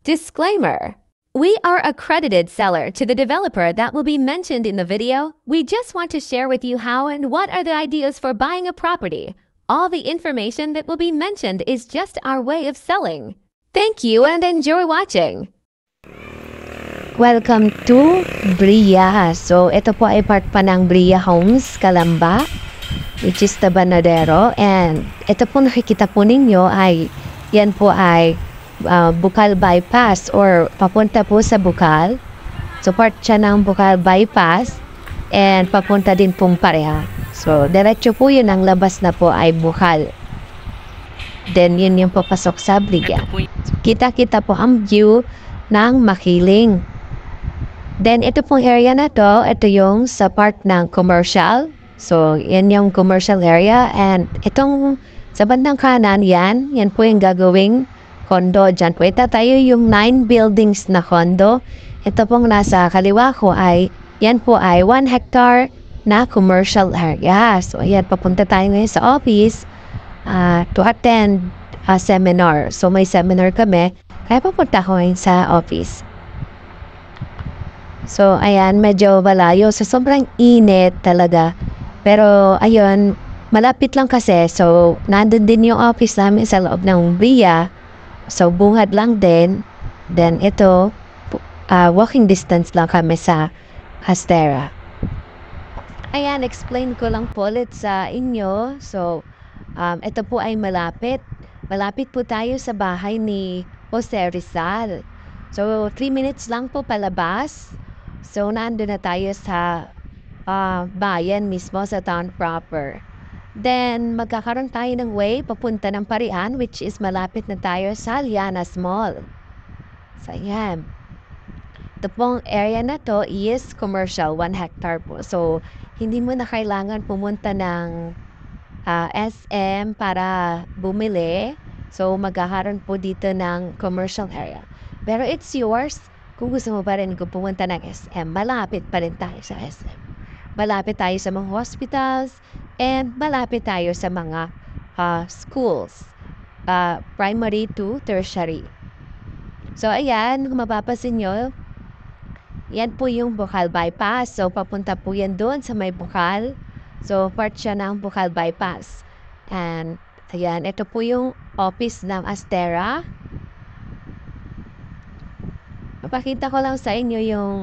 Disclaimer. We are accredited seller to the developer that will be mentioned in the video. We just want to share with you how and what are the ideas for buying a property. All the information that will be mentioned is just our way of selling. Thank you and enjoy watching. Welcome to Bria. So, ito po ay part pa ng Bria Homes, Calamba, which is Tabanadero. And ito po nakikita po ninyo ay, yan po ay Bukal Bypass or papunta po sa Bukal. So, part siya ng Bukal Bypass and papunta din pong pareha. So, diretso po yun, ang labas na po ay Bukal. Then, yun yung papasok sa Bria. So, kita-kita po ang view ng Makiling. Then, ito pong area na to, ito yung sa part ng commercial. So, yan yung commercial area. And itong sa bandang kanan, yan po yung gagawing condo. Diyan po, ito tayo yung 9 buildings na condo. Ito pong nasa kaliwa ko ay, yan po ay 1 hectare na commercial area. So, ayan, papunta tayo ngayon sa office to attend a seminar. So, may seminar kami. Kaya papunta ko ngayon sa office. So, ayan, medyo malayo. So, sobrang init talaga. Pero, ayun, malapit lang kasi. So, nandun din yung office namin sa loob ng Bria. So, bungad lang din. Then, ito, walking distance lang kami sa Astera. Ayan, explain ko lang po ulit sa inyo. So, ito po ay malapit. Malapit po tayo sa bahay ni Jose Rizal. So, 3 minutes lang po palabas. So, nandun na tayo sa bayan mismo, sa town proper. Then, magkakaroon tayo ng way papunta ng Parian, which is malapit na tayo sa Lianas Mall. So, ayan. Ito pong area na to is commercial, 1 hectare po. So, hindi mo na kailangan pumunta ng SM para bumili. So, magkakaroon po dito ng commercial area. Pero it's yours. Kung gusto mo pa rin kung pumunta ng SM, malapit pa rin tayo sa SM. Malapit tayo sa mga hospitals and malapit tayo sa mga schools, primary to tertiary. So, ayan, kung mapapasin nyo, yan po yung Bukal Bypass. So, papunta po yan doon sa may Bukal. So, part siya ng Bukal Bypass. And, ayan, ito po yung office ng Astera. Papakita ko lang sa inyo yung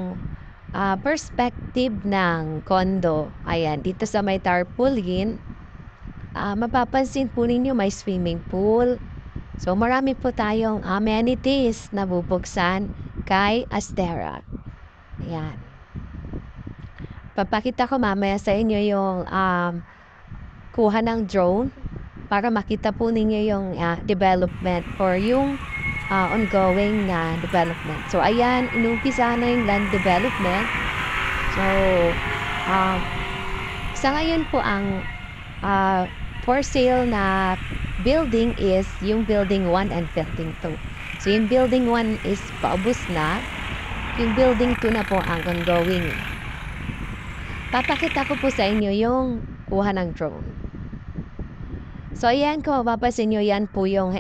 perspective ng condo. Ayan, dito sa may tarpaulin, mapapansin po ninyo may swimming pool. So, marami po tayong amenities na bubuksan kay Astera. Ayan. Papakita ko mamaya sa inyo yung kuha ng drone para makita po ninyo yung development or yung ongoing na development. So, ayan, inumpisa na yung land development. So, sa ngayon po ang for sale na building is yung building 1 and building 2. So, yung building 1 is paubos na. Yung building 2 na po ang ongoing. Papakita ko po sa inyo yung kuha ng drone. So, ayan, kung mapapansin nyo, yan po yung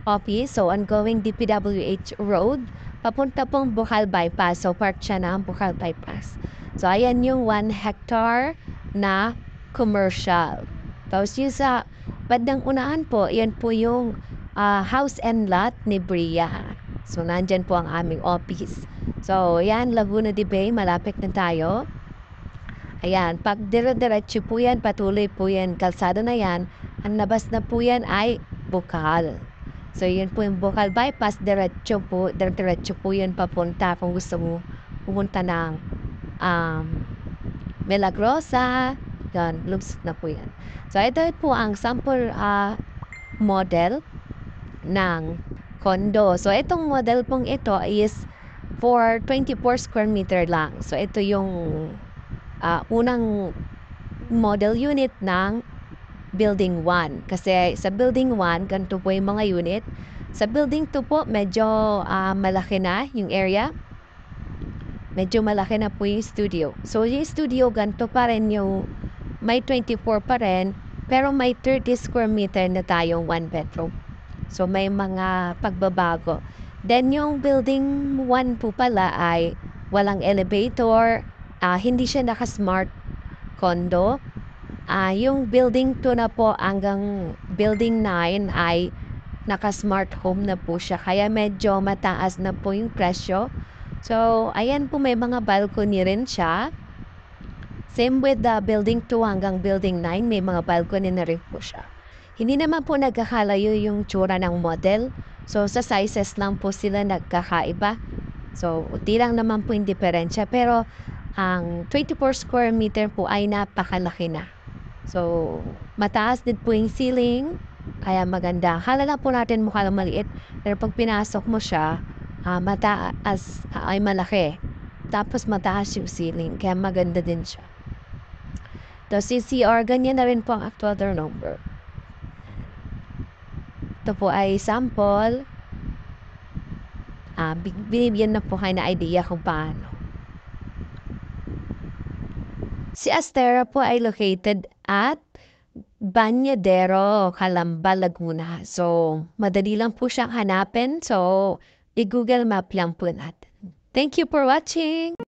office. So, ongoing DPWH Road. Papunta pong Bukal Bypass. So, part siya na ang Bukal Bypass. So, ayan yung 1 hectare na commercial. Tapos, yung sa bandang unahan po, yan po yung house and lot ni Bria. So, nandyan po ang aming office. So, ayan, Laguna de Bay, malapit na tayo. Ayan, pag dire-diretso po yan, patuloy po yan, kalsada na yan, ang labas na po yan ay Bukal. So, yun po yung Bukal Bypass, diretso po yan papunta kung gusto mo pumunta ng Milagrosa, yan, lusot na po yan. So, ito po ang sample model ng condo. So, itong model pong ito is for 24 square meter lang. So, ito yung unang model unit ng building 1. Kasi sa building 1, ganito po yung mga unit. Sa building 2 po, medyo malaki na yung area. Medyo malaki na po yung studio. So, yung studio, ganito pa rin yung may 24 pa rin, pero may 30 square meter na tayong 1 bedroom. So, may mga pagbabago. Then yung building 1 po pala ay walang elevator, hindi siya naka-smart condo. Yung building 2 na po hanggang building 9 ay naka-smart home na po siya kaya medyo mataas na po yung presyo. So, ayan po may mga balcony rin siya. Same with the building 2 hanggang building 9, may mga balcony na rin po siya. Hindi naman po nagkakalayo yung tsura ng model. So, sa sizes lang po sila nagkakaiba. So, di lang naman po yung diferensya. Pero, ang 24 square meter po ay napakalaki na. So, mataas din po yung ceiling. Kaya maganda. Akala lang po natin mukha lang maliit. Pero pag pinasok mo siya, mataas ay malaki. Tapos mataas yung ceiling. Kaya maganda din siya. Tapos yung CR, ganyan na rin po ang actual door number. Ito po ay sample. Binibigyan na po kayo na idea kung paano. Si Astera po ay located at Bañadero, Calamba, Laguna. So, madali lang po siyang hanapin. So, i-Google Map lang po natin. Thank you for watching!